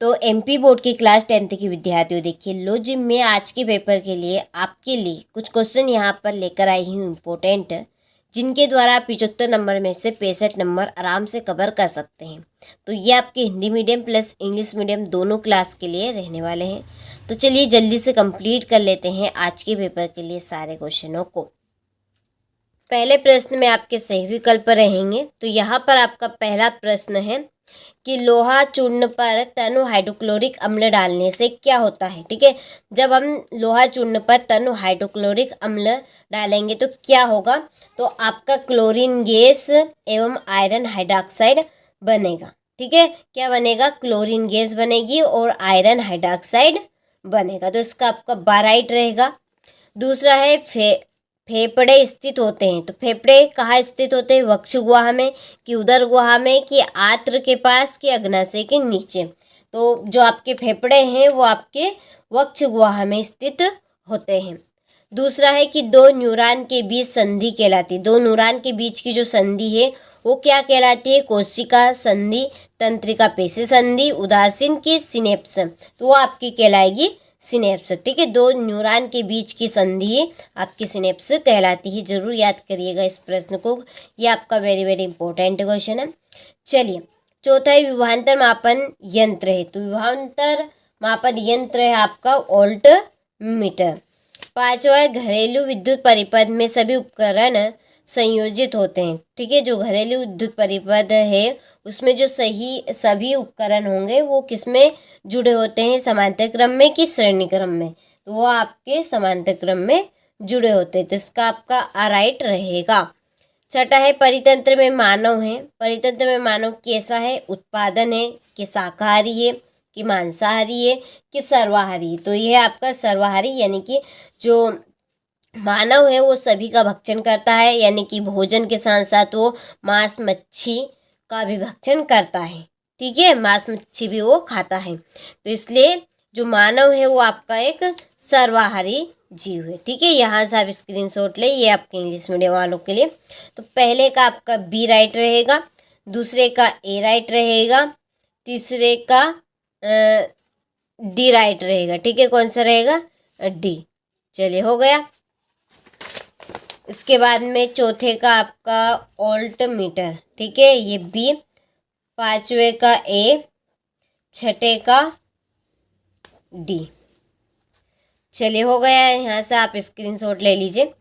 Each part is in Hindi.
तो एमपी बोर्ड की क्लास 10th की विद्यार्थियों, देखिए लो जी, मैं आज के पेपर के लिए आपके लिए कुछ क्वेश्चन यहाँ पर लेकर आई हूँ इम्पोर्टेंट, जिनके द्वारा आप 75 नंबर में से 65 नंबर आराम से कवर कर सकते हैं। तो ये आपके Hindi medium plus English medium दोनों क्लास के लिए रहने वाले हैं। तो चलिए जल्दी से कंप्लीट कर लेते हैं आज के पेपर के लिए सारे क्वेश्चनों को। पहले प्रश्न में आपके सही विकल्प रहेंगे। तो यहाँ पर आपका पहला प्रश्न है कि लोहा चूर्ण पर तनु हाइड्रोक्लोरिक अम्ल डालने से क्या होता है। ठीक है, जब हम लोहा चूर्ण पर तनु हाइड्रोक्लोरिक अम्ल डालेंगे तो क्या होगा, तो आपका क्लोरीन गैस एवं आयरन हाइड्रोक्साइड बनेगा। ठीक है, क्या बनेगा, क्लोरीन गैस बनेगी और आयरन हाइड्रोक्साइड बनेगा। तो इसका आपका बाराइट रहेगा। दूसरा है फेफड़े स्थित होते हैं। तो फेफड़े कहाँ स्थित होते हैं, वक्ष गुहा में कि उदर गुहा में कि आंत्र के पास कि अग्नाशय के नीचे। तो जो आपके फेफड़े हैं वो आपके वक्ष गुहा में स्थित होते हैं। दूसरा है कि दो न्यूरॉन के बीच संधि कहलाती है। दो न्यूरॉन के बीच की जो संधि है वो क्या कहलाती है, कोशिका संधि, तंत्रिका पेशी संधि, उदासीन की सिनेप्स, तो वो आपकी कहलाएगी सिनेप्स। ठीक है, दो न्यूरॉन के बीच की संधि आपकी सिनेप्स कहलाती है। जरूर याद करिएगा इस प्रश्न को, ये आपका वेरी वेरी इंपॉर्टेंट क्वेश्चन है। चलिए, चौथा है विभवांतर मापन यंत्र है। तो विभवांतर मापन यंत्र है आपका वोल्ट मीटर। पांचवा है घरेलू विद्युत परिपथ में सभी उपकरण संयोजित होते हैं। ठीक है, जो घरेलू विद्युत परिपथ है उसमें जो सभी उपकरण होंगे वो किसमें जुड़े होते हैं, समांतर क्रम में कि श्रेणी क्रम में, तो वो आपके समांतर क्रम में जुड़े होते हैं। तो इसका आपका राइट रहेगा। छठा है परितंत्र में मानव है। परितंत्र में मानव कैसा है, उत्पादन है कि शाकाहारी है कि मांसाहारी है कि सर्वाहारी है। तो यह आपका सर्वाहारी, यानी कि जो मानव है वो सभी का भक्षण करता है, यानी कि भोजन के साथ साथ वो मांस मच्छी का भी भक्षण करता है। ठीक है, मांस मच्छी भी वो खाता है। तो इसलिए जो मानव है वो आपका एक सर्वाहारी जीव है। ठीक है, यहाँ से आप स्क्रीनशॉट ले, ये आपके इंग्लिश मीडियम वालों के लिए। तो पहले का आपका बी राइट रहेगा, दूसरे का ए राइट रहेगा, तीसरे का डी राइट रहेगा। ठीक है, कौन सा रहेगा, डी। चलिए, हो गया। इसके बाद में चौथे का आपका वोल्ट मीटर। ठीक है, ये बी। पांचवे का ए, छठे का डी। चलिए, हो गया है। यहाँ से आप स्क्रीनशॉट ले लीजिए।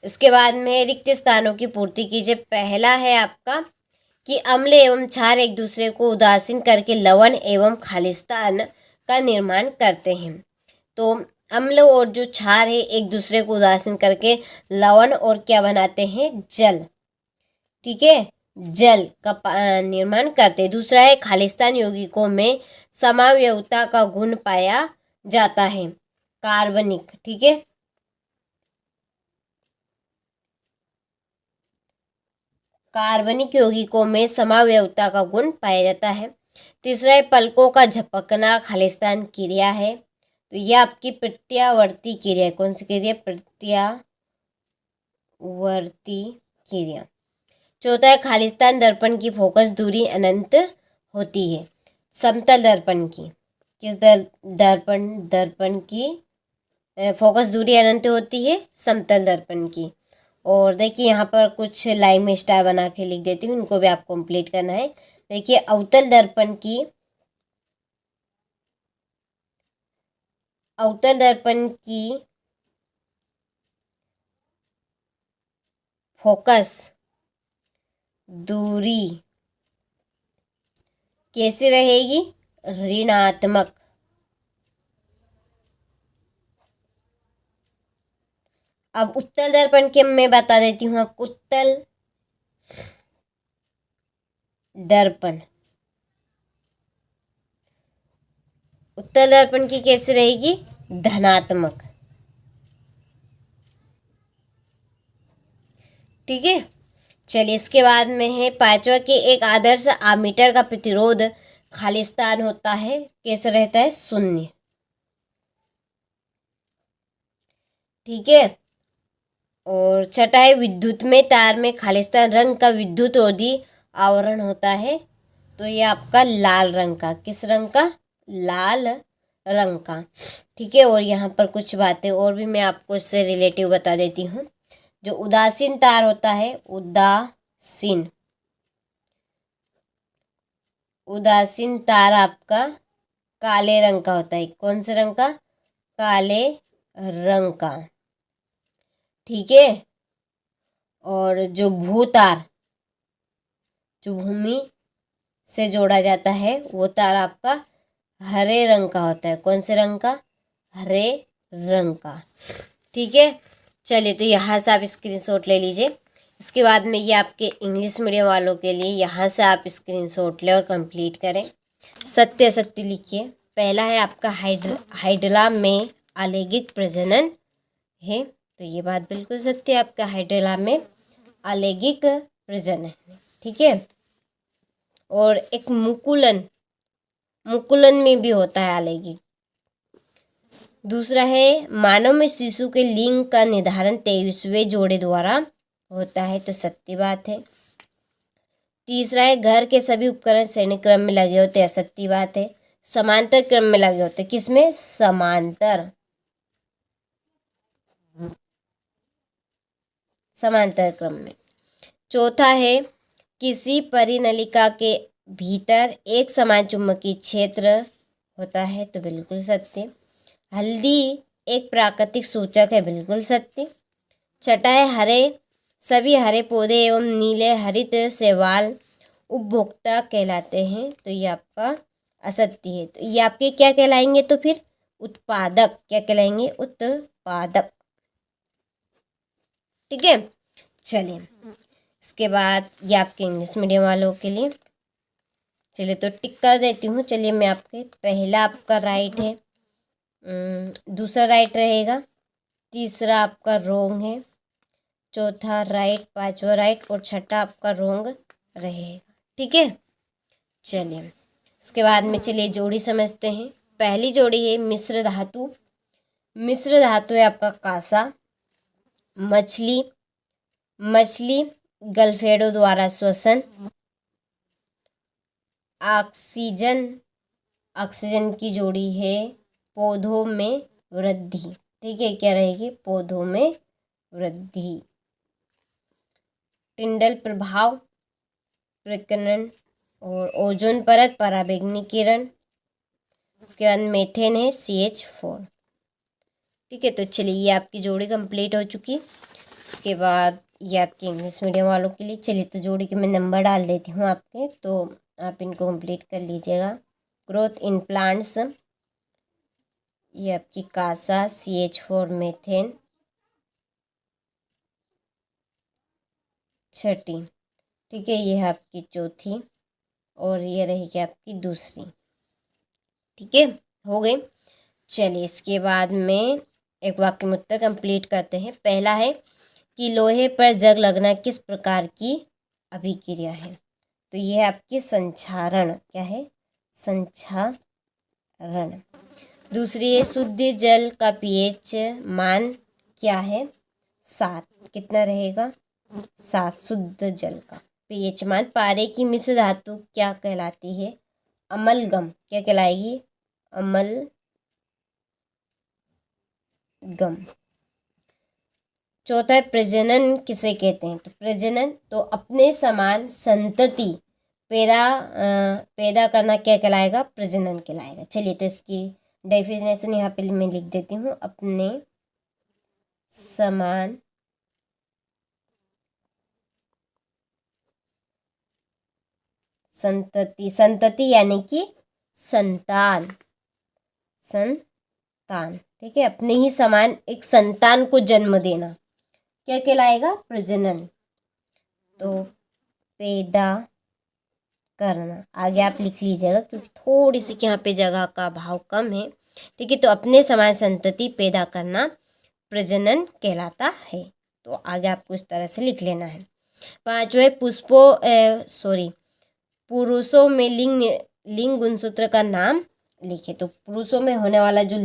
इसके बाद में रिक्त स्थानों की पूर्ति कीजिए। पहला है आपका कि अम्ल एवं क्षार एक दूसरे को उदासीन करके लवण एवं खालिस्तान का निर्माण करते हैं। तो अम्ल और जो क्षार है एक दूसरे को उदासीन करके लवण और क्या बनाते हैं, जल। ठीक है, जल का निर्माण करते हैं। दूसरा है खालिस्तान यौगिकों में समावयवता का गुण पाया जाता है, कार्बनिक। ठीक है, कार्बनिक यौगिकों में समावयवता का गुण पाया जाता है। तीसरा है पलकों का झपकना खालिस्तान क्रिया है। तो यह आपकी प्रत्यावर्ती क्रिया है। कौन सी क्रिया, प्रत्यावर्ती क्रिया। चौथा है खालिस्तान दर्पण की फोकस दूरी अनंत होती है। समतल दर्पण की, किस दर्पण की फोकस दूरी अनंत होती है, समतल दर्पण की। और देखिए यहाँ पर कुछ लाइन में स्टार बना के लिख देती हूँ, इनको भी आपको कंप्लीट करना है। देखिए अवतल दर्पण की फोकस दूरी कैसी रहेगी, ऋणात्मक। अब उत्तल दर्पण के मैं बता देती हूँ आपको। उत्तल दर्पण की कैसे रहेगी, धनात्मक। ठीक है, चलिए इसके बाद में है पांचवा कि एक आदर्श आमीटर का प्रतिरोध खालिस्तान होता है, कैसे रहता है, शून्य। ठीक है, और छठा है विद्युत में तार में खालिस्तान रंग का विद्युत रोधी आवरण होता है। तो ये आपका लाल रंग का, किस रंग का, लाल रंग का। ठीक है, और यहाँ पर कुछ बातें और भी मैं आपको इससे रिलेटिव बता देती हूँ। जो उदासीन तार होता है, उदासीन तार आपका काले रंग का होता है। कौन से रंग का? काले रंग का। ठीक है, और जो भूतार, जो भूमि से जोड़ा जाता है, वो तार आपका हरे रंग का होता है। कौन से रंग का? हरे रंग का। ठीक है, चलिए तो यहाँ से आप स्क्रीनशॉट ले लीजिए। इसके बाद में ये आपके इंग्लिश मीडियम वालों के लिए, यहाँ से आप स्क्रीनशॉट लें और कंप्लीट करें। सत्य असत्य लिखिए। पहला है आपका हाइड्रा में अलैंगिक प्रजनन है, तो ये बात बिल्कुल सत्य है, आपका हाइड्रा में अलैंगिक प्रजनन है। ठीक है, और एक मुकुलन में भी होता है अलैंगिक। दूसरा है मानव में शिशु के लिंग का निर्धारण 23वें जोड़े द्वारा होता है, तो सत्य बात है। तीसरा है घर के सभी उपकरण श्रेणी क्रम में लगे होते हैं, सत्य बात है। समांतर क्रम में लगे होते हैं, किसमें? समांतर क्रम में। चौथा है किसी परिनलिका के भीतर एक समान चुंबकीय क्षेत्र होता है, तो बिल्कुल सत्य। हल्दी एक प्राकृतिक सूचक है, बिल्कुल सत्य। छठा है सभी हरे पौधे एवं नीले हरित शैवाल उपभोक्ता कहलाते हैं, तो ये आपका असत्य है। तो ये आपके क्या कहलाएंगे? तो फिर उत्पादक। क्या कहलाएंगे? उत्पादक। ठीक है, चलिए इसके बाद ये आपके इंग्लिश मीडियम वालों के लिए, चलिए तो टिक कर देती हूँ। चलिए मैं आपके पहला आपका राइट है, दूसरा राइट रहेगा, तीसरा आपका रोंग है, चौथा राइट, पांचवा राइट और छठा आपका रोंग रहेगा। ठीक है, चलिए इसके बाद में चलिए जोड़ी समझते हैं। पहली जोड़ी है मिश्र धातु। मिश्र धातु है आपका कांसा। मछली गलफेडो द्वारा श्वसन। ऑक्सीजन की जोड़ी है पौधों में वृद्धि। ठीक है, क्या रहेगी? पौधों में वृद्धि। टिंडल प्रभाव, प्रकीर्णन और ओजोन परत, पराबैंगनी किरण। उसके बाद मेथेन है CH4। ठीक है, तो चलिए ये आपकी जोड़ी कंप्लीट हो चुकी। इसके बाद ये आपके इंग्लिश मीडियम वालों के लिए, चलिए तो जोड़ी के मैं नंबर डाल देती हूँ आपके, तो आप इनको कंप्लीट कर लीजिएगा। ग्रोथ इन प्लांट्स, ये आपकी कासा CH4 मेथेन। छठी, ठीक है, ये है आपकी चौथी और ये रहेगी आपकी दूसरी। ठीक है, हो गई। चलिए इसके बाद में एक वाक्य में उत्तर कंप्लीट करते हैं। पहला है कि लोहे पर जंग लगना किस प्रकार की अभिक्रिया है, तो ये है आपकी संक्षारण। क्या है? संक्षारण। दूसरी है शुद्ध जल का pH मान क्या है? 7। कितना रहेगा? 7 शुद्ध जल का pH मान। पारे की मिश्र धातु क्या कहलाती है? अमलगम। क्या कहलाएगी? अमलगम। चौथा है प्रजनन किसे कहते हैं? तो प्रजनन तो अपने समान संतति पैदा करना क्या कहलाएगा? प्रजनन कहलाएगा। चलिए तो इसकी डेफिनेशन यहाँ पे मैं लिख देती हूँ। अपने समान संतति यानी कि संतान। ठीक है, अपने ही समान एक संतान को जन्म देना क्या कहलाएगा? प्रजनन। तो पैदा करना आगे आप लिख लीजिएगा, क्योंकि थोड़ी सी यहाँ पे जगह का अभाव कम है। ठीक है, तो अपने समान संतति पैदा करना प्रजनन कहलाता है। तो आगे आपको इस तरह से लिख लेना है। पांचवें पुरुषों में लिंग गुणसूत्र का नाम लिखे। तो पुरुषों में होने वाला जो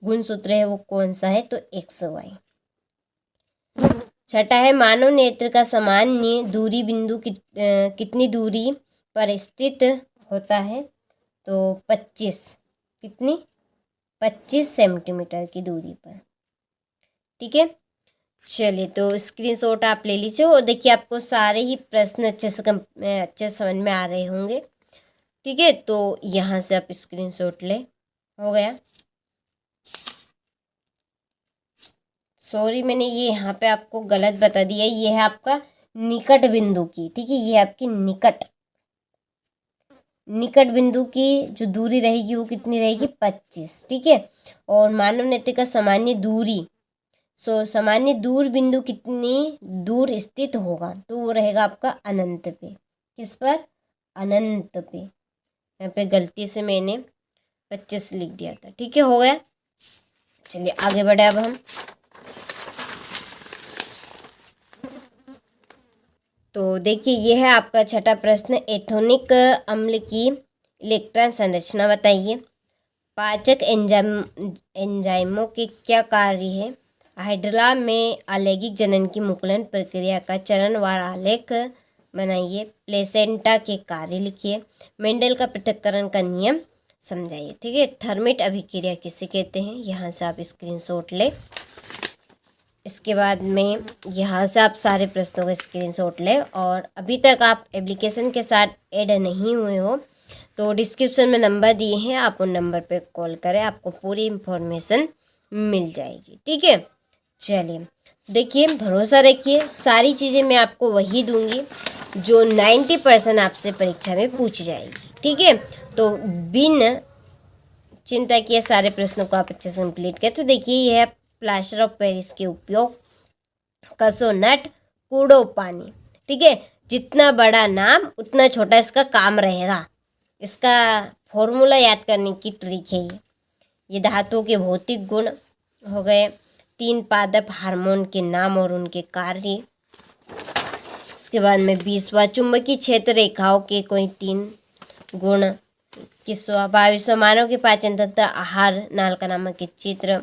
गुणसूत्र है वो कौन सा है? तो XY। छठा है मानव नेत्र का सामान्य दूरी बिंदु कितनी दूरी पर स्थित होता है? तो 25, कितनी 25 सेंटीमीटर की दूरी पर। ठीक है, चलिए तो स्क्रीनशॉट आप ले लीजिए और देखिए आपको सारे ही प्रश्न अच्छे से समझ में आ रहे होंगे। ठीक है, तो यहाँ से आप स्क्रीनशॉट ले। हो गया, सॉरी मैंने ये यहाँ पे आपको गलत बता दिया, ये है आपका निकट बिंदु की। ठीक है, ये आपकी निकट बिंदु की जो दूरी रहेगी वो कितनी रहेगी 25। ठीक है, और मानव नेत्रिका सामान्य दूरी, सामान्य दूर बिंदु कितनी दूर स्थित होगा, तो वो रहेगा आपका अनंत पे। किस पर? अनंत पे। यहाँ पे गलती से मैंने 25 लिख दिया था। ठीक है, हो गया। चलिए आगे बढ़े अब हम। तो देखिए ये है आपका छठा प्रश्न, एथोनिक अम्ल की इलेक्ट्रॉन संरचना बताइए। पाचक एंजाइमों के क्या कार्य है? हाइड्रा में आलैंगिक जनन की मुकुलन प्रक्रिया का चरणवार आलेख बनाइए। प्लेसेंटा के कार्य लिखिए। मेंडल का पृथक्करण का नियम समझाइए। ठीक है, थर्मिट अभिक्रिया किसे कहते हैं? यहाँ से आप स्क्रीनशॉट ले। इसके बाद में यहाँ से आप सारे प्रश्नों का स्क्रीनशॉट ले, और अभी तक आप एप्लीकेशन के साथ ऐड नहीं हुए हो तो डिस्क्रिप्शन में नंबर दिए हैं, आप उन नंबर पे कॉल करें, आपको पूरी इन्फॉर्मेशन मिल जाएगी। ठीक है, चलिए देखिए, भरोसा रखिए, सारी चीज़ें मैं आपको वही दूंगी जो 90% आपसे परीक्षा में पूछी जाएगी। ठीक है, तो बिन चिंता किए सारे प्रश्नों को आप अच्छे से कंप्लीट करें। तो देखिए ये है प्लास्टर ऑफ पेरिस के उपयोग, कसो नट, कूड़ो पानी। ठीक है, जितना बड़ा नाम उतना छोटा इसका काम रहेगा। इसका फॉर्मूला याद करने की ट्रिक है ये धातुओं के भौतिक गुण हो गए, 3 पादप हार्मोन के नाम और उनके कार्य। इसके बाद में 20वां चुंबकीय क्षेत्र रेखाओं के कोई 3 गुण। 22वां मानव के पाचन तंत्र आहार नाल का नामक के चित्र।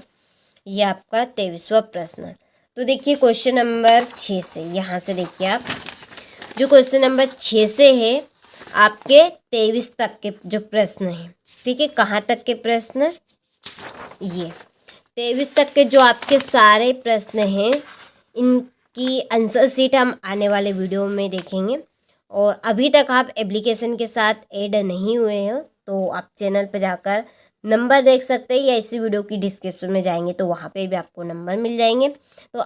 ये आपका 23वां प्रश्न। तो देखिए क्वेश्चन नंबर 6 से, यहाँ से देखिए आप जो क्वेश्चन नंबर 6 से है आपके 23 तक के जो प्रश्न हैं। ठीक है, कहाँ तक के प्रश्न? ये 23 तक के जो आपके सारे प्रश्न हैं, इनकी आंसर शीट हम आने वाले वीडियो में देखेंगे। और अभी तक आप एप्लीकेशन के साथ ऐड नहीं हुए हो तो आप चैनल पर जाकर नंबर देख सकते हैं, या इसी वीडियो की डिस्क्रिप्शन में जाएंगे तो वहाँ पे भी आपको नंबर मिल जाएंगे। तो